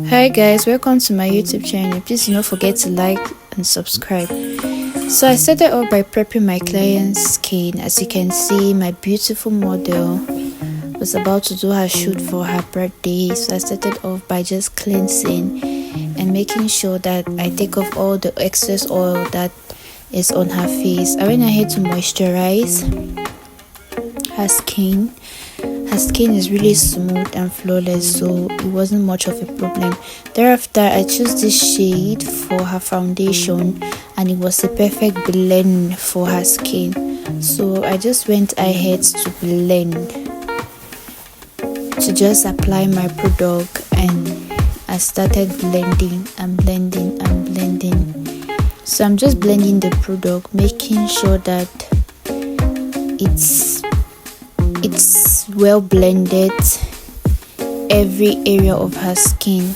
Hi guys, welcome to my YouTube channel. Please do not forget to like and subscribe. So I started off by prepping my client's skin. As you can see, my beautiful model was about to do her shoot for her birthday. So I started off by just cleansing and making sure that I take off all the excess oil that is on her face. I went ahead to moisturize her skin. Her skin is really smooth and flawless, so it wasn't much of a problem. Thereafter, I chose this shade for her foundation and it was a perfect blend for her skin. So I just went ahead to blend, to just apply my product, and I started blending and blending and blending. So I'm just blending the product, making sure that it's well blended every area of her skin.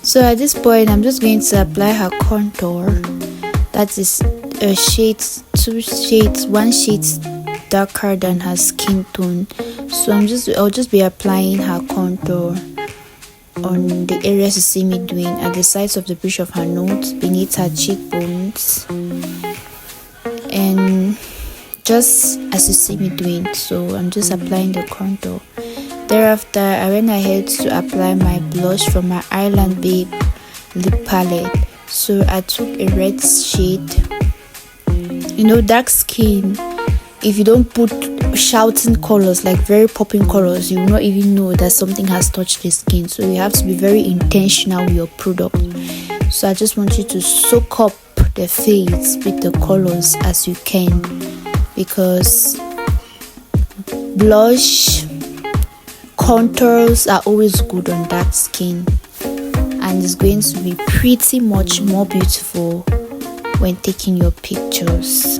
So at this point, I'm just going to apply her contour. That is a shade, one shade darker than her skin tone. So I'll just be applying her contour on the areas you see me doing, at the sides of the bridge of her nose, beneath her cheekbones, and just as you see me doing. So I'm just applying the contour. Thereafter, I went ahead to apply my blush from my Island Babe lip palette. So I took a red shade. You know, dark skin, if you don't put shouting colors, like very popping colors, you will not even know that something has touched the skin. So you have to be very intentional with your product. So I just want you to soak up the face with the colors as you can, because blush contours are always good on dark skin, and it's going to be pretty much more beautiful when taking your pictures.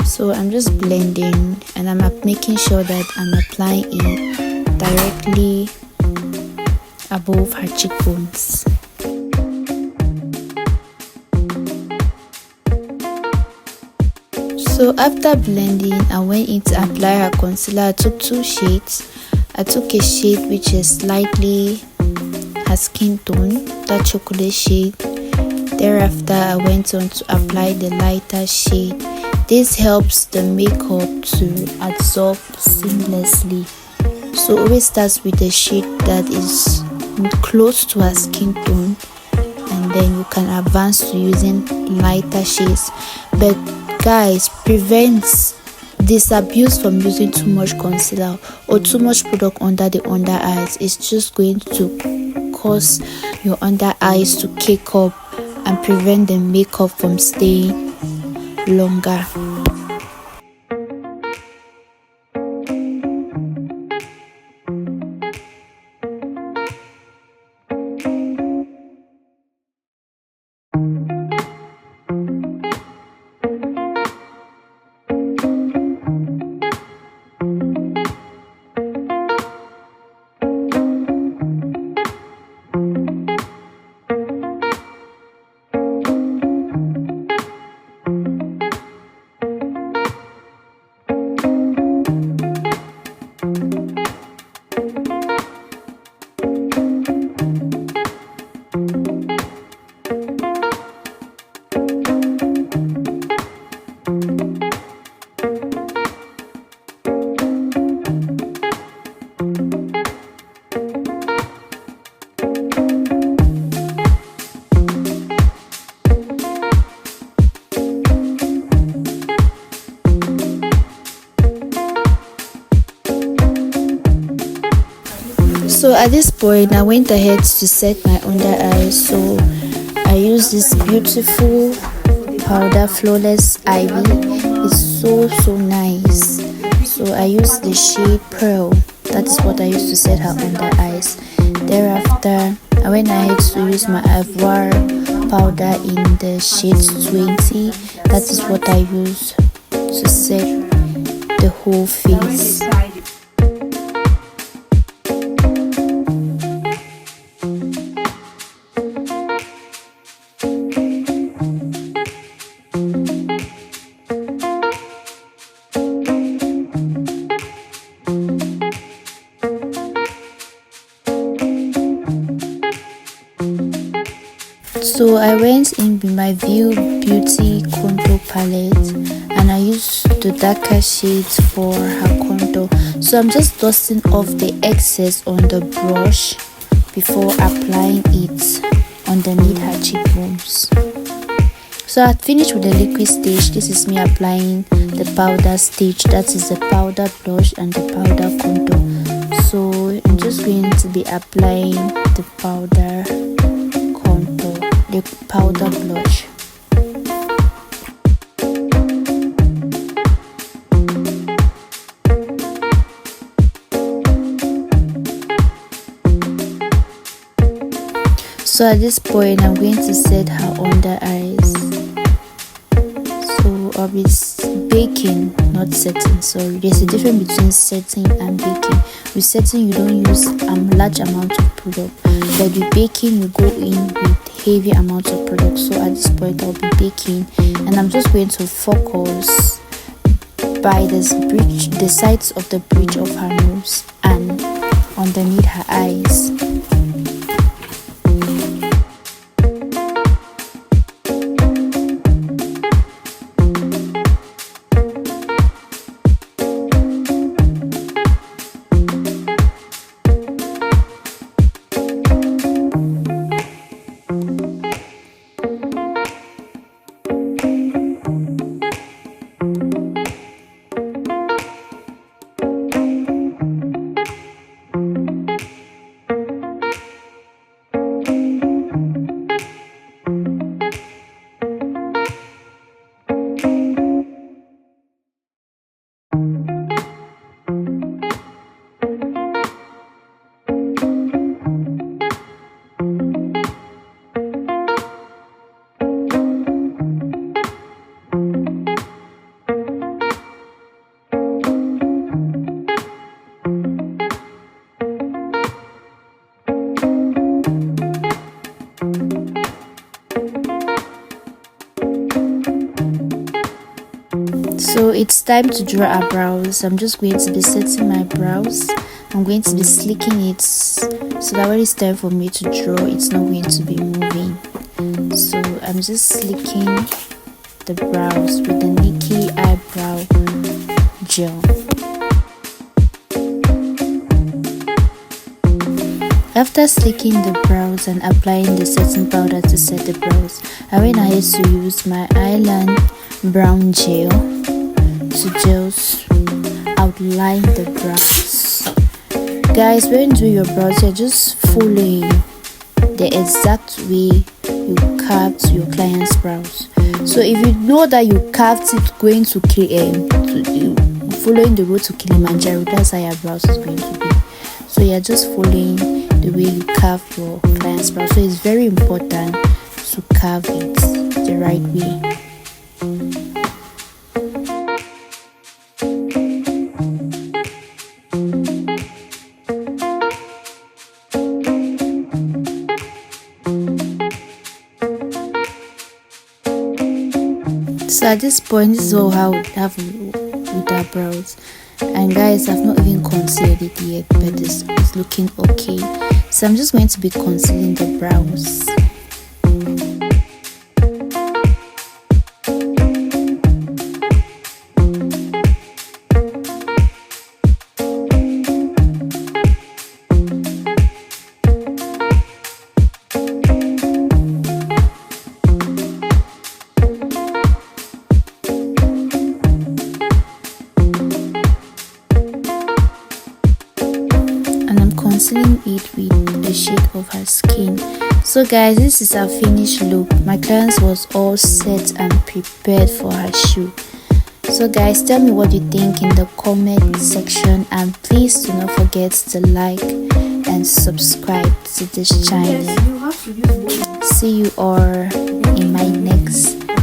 So I'm just blending and I'm making sure that I'm applying it directly above her cheekbones. So after blending, I went in to apply her concealer. I took two shades. I took a shade which is slightly her skin tone, that chocolate shade. Thereafter, I went on to apply the lighter shade. This helps the makeup to absorb seamlessly. So always start with a shade that is close to her skin tone, and then you can advance to using lighter shades. But guys, prevent disabuse from using too much concealer or too much product under the under eyes. It's just going to cause your under eyes to cake up and prevent the makeup from staying longer. So at this point, I went ahead to set my under eyes. So I used this beautiful powder Flawless Ivy. It's so nice. So I used the shade Pearl. That is what I used to set her under eyes. Thereafter, I went ahead to use my Avour powder in the shade 20. That is what I use to set the whole face. So I went in with my View Beauty contour palette and I used the darker shades for her contour. So I'm just dusting off the excess on the brush before applying it underneath her cheekbones. So I finished with the liquid stage. This is me applying the powder stage, that is the powder blush and the powder contour. So I'm just going to be applying the powder contour, the powder blush. So at this point I'm going to set her under eyes. So I'll be baking, not setting. Sorry, there's a difference between setting and baking. With setting you don't use large amount of product, but with baking you go in with heavy amount of product. So at this point I'll be baking and I'm just going to focus by this bridge, the sides of the bridge of her nose and underneath her eyes. So it's time to draw our brows. I'm just going to be setting my brows. I'm going to be slicking it so that when it's time for me to draw, it's not going to be moving. So I'm just slicking the brows with the Neki eyebrow gel. After slicking the brows and applying the setting powder to set the brows, I went ahead to use my eyeliner brown gel to just outline the brows. Guys, when you do your brows, you're just following the exact way you carved your client's brows. So if you know that you carved it going to following the road to Kilimanjaro, that's how your brows is going to be. So you're just following the way you carve your client's brows. So it's very important to carve it the right way. So at this point, this is all how we have with our brows. And guys, I've not even concealed it yet, but it's looking okay. So I'm just going to be concealing the brows. Concealing it with the shade of her skin. So guys, this is our finished look. My client was all set and prepared for her shoot. So guys, tell me what you think in the comment section, and please do not forget to like and subscribe to this channel. See you all in my next